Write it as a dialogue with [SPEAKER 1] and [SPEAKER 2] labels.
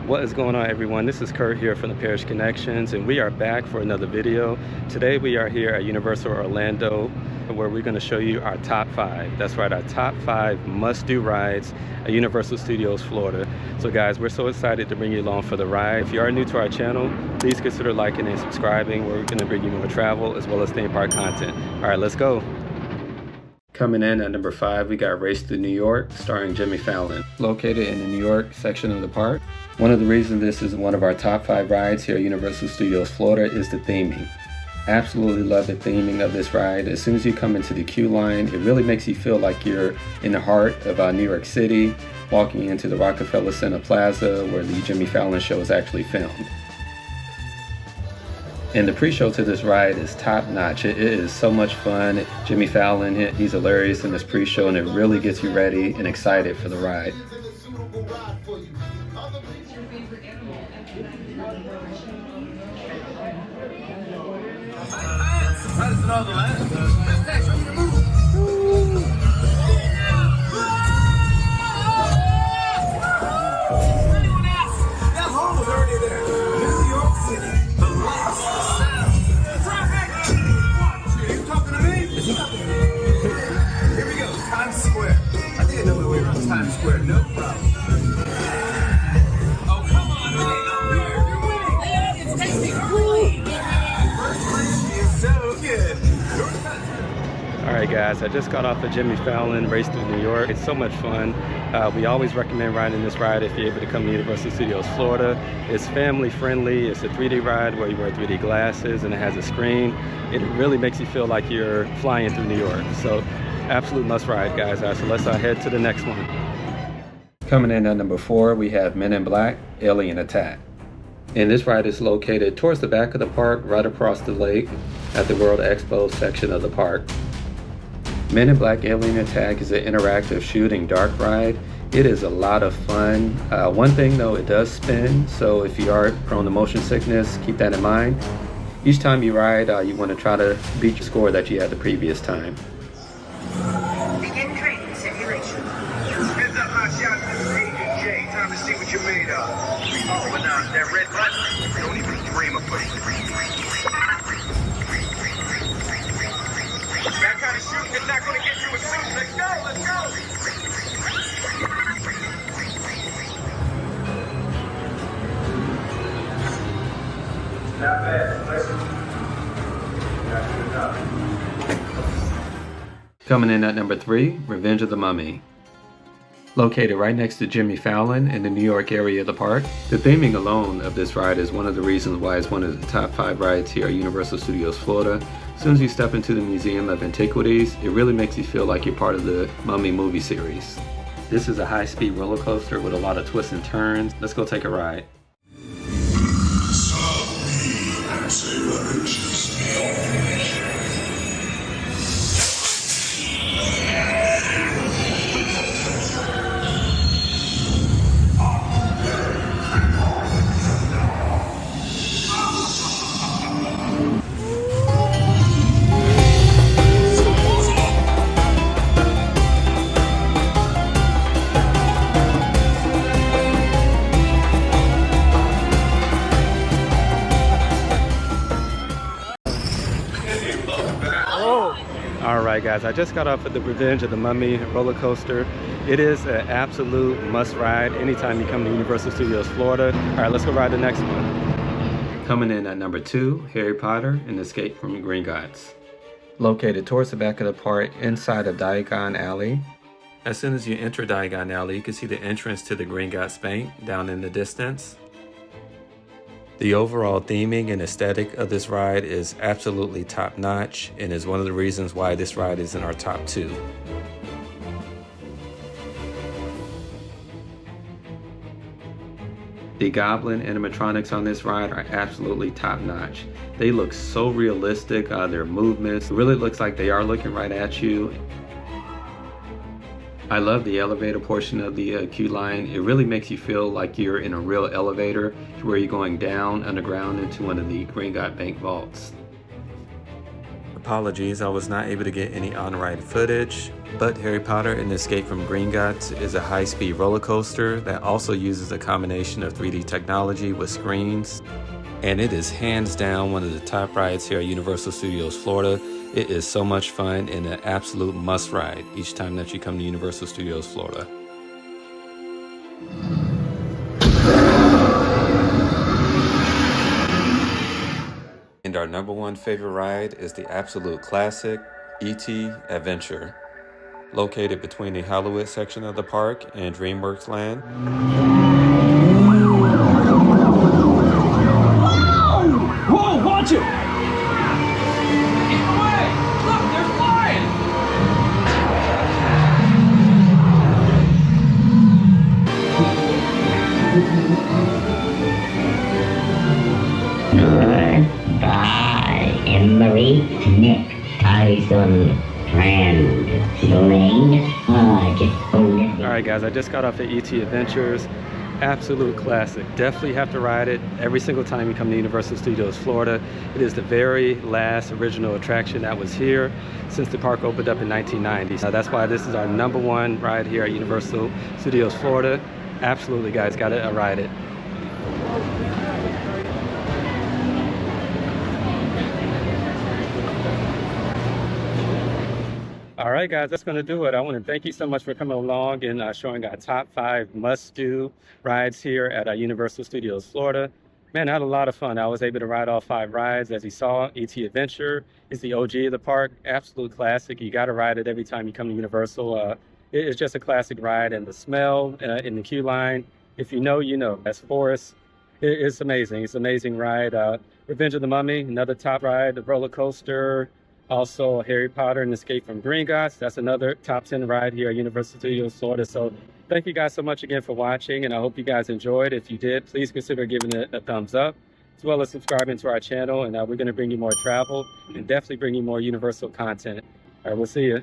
[SPEAKER 1] What is going on, everyone? This is Kurt here from TheParrishConnections, and we are back for another video. Today we are here at Universal Orlando, where we're going to show you our top 5. That's right, our top 5 must-do rides at Universal Studios Florida. So guys, we're so excited to bring you along for the ride. If you are new to our channel, please consider liking and subscribing. We're going to bring you more travel as well as theme park content. All right, let's go. Coming in at number 5, we got Race to New York, starring Jimmy Fallon. Located in the New York section of the park. One of the reasons this is one of our top 5 rides here at Universal Studios Florida is the theming. Absolutely love the theming of this ride. As soon as you come into the queue line, it really makes you feel like you're in the heart of New York City, walking into the Rockefeller Center Plaza where the Jimmy Fallon show is actually filmed. And the pre-show to this ride is top notch. It is so much fun. Jimmy Fallon, he's hilarious in this pre-show, and it really gets you ready and excited for the ride.
[SPEAKER 2] Here we go, Times Square. I think I know my way around Times Square, no problem. Oh, come on, hey, you're winning. The audience takes me early. First place is so good.
[SPEAKER 1] Alright guys, I just got off of Jimmy Fallon, Race Through New York. It's so much fun. We always recommend riding this ride if you're able to come to Universal Studios Florida. It's family friendly. It's a 3D ride where you wear 3D glasses and it has a screen. It really makes you feel like you're flying through New York. So absolute must ride, guys. So let's head to the next one. Coming in at number 4, we have Men in Black, Alien Attack. And this ride is located towards the back of the park, right across the lake at the World Expo section of the park. Men in Black Alien Attack is an interactive shooting dark ride. It is a lot of fun. One thing though, it does spin, so if you are prone to motion sickness, keep that in mind. Each time you ride, you want to try to beat your score that you had the previous time.
[SPEAKER 3] Begin training simulation. Heads up, my shot. This is Agent J. Time to see what you're made of. Oh, but now, that red button, don't even dream of putting it. That kind of shooting is not going to get you a suit. Let's go, let's go. Not bad. Listen.
[SPEAKER 1] Coming in at number 3, Revenge of the Mummy. Located right next to Jimmy Fallon in the New York area of the park, the theming alone of this ride is one of the reasons why it's one of the top 5 rides here at Universal Studios Florida. As soon as you step into the Museum of Antiquities, it really makes you feel like you're part of the Mummy movie series. This is a high-speed roller coaster with a lot of twists and turns. Let's go take a ride. Alright guys, I just got off of the Revenge of the Mummy roller coaster. It is an absolute must ride anytime you come to Universal Studios Florida. Alright, let's go ride the next one. Coming in at number 2, Harry Potter and Escape from Gringotts. Located towards the back of the park inside of Diagon Alley. As soon as you enter Diagon Alley, you can see the entrance to the Gringotts Bank down in the distance. The overall theming and aesthetic of this ride is absolutely top notch and is one of the reasons why this ride is in our top 2. The Goblin animatronics on this ride are absolutely top notch. They look so realistic, their movements, it really looks like they are looking right at you. I love the elevator portion of the queue line. It really makes you feel like you're in a real elevator where you're going down underground into one of the Gringotts bank vaults. Apologies, I was not able to get any on-ride footage, but Harry Potter and the Escape from Gringotts is a high-speed roller coaster that also uses a combination of 3D technology with screens. And it is hands down one of the top rides here at Universal Studios Florida. It is so much fun and an absolute must ride each time that you come to Universal Studios Florida. And our #1 favorite ride is the absolute classic E.T. Adventure. Located between the Hollywood section of the park and DreamWorks Land.
[SPEAKER 2] Whoa, watch it! Get away! Look, they're flying!
[SPEAKER 4] Goodbye, Emery, Nick, Tyson, friend, Lane,
[SPEAKER 1] Alright guys, I just got off the E.T. Adventures. Absolute classic. Definitely have to ride it every single time you come to Universal Studios Florida. It is the very last original attraction that was here since the park opened up in 1990. So that's why this is our #1 ride here at Universal Studios Florida. Absolutely guys, gotta ride it. All right, guys, that's going to do it. I want to thank you so much for coming along and showing our top 5 must-do rides here at Universal Studios Florida. Man, I had a lot of fun. I was able to ride all 5 rides. As you saw, E.T. Adventure is the OG of the park. Absolute classic. You got to ride it every time you come to Universal. It is just a classic ride, and the smell in the queue line, if you know, you know. That's Forest. It's amazing. It's an amazing ride. Revenge of the Mummy, another top ride. The roller coaster. Also, Harry Potter and Escape from Gringotts. That's another top 10 ride here at Universal Studios Florida. So thank you guys so much again for watching, and I hope you guys enjoyed. If you did, please consider giving it a thumbs up, as well as subscribing to our channel. And we're going to bring you more travel and definitely bring you more Universal content. All right, we'll see you.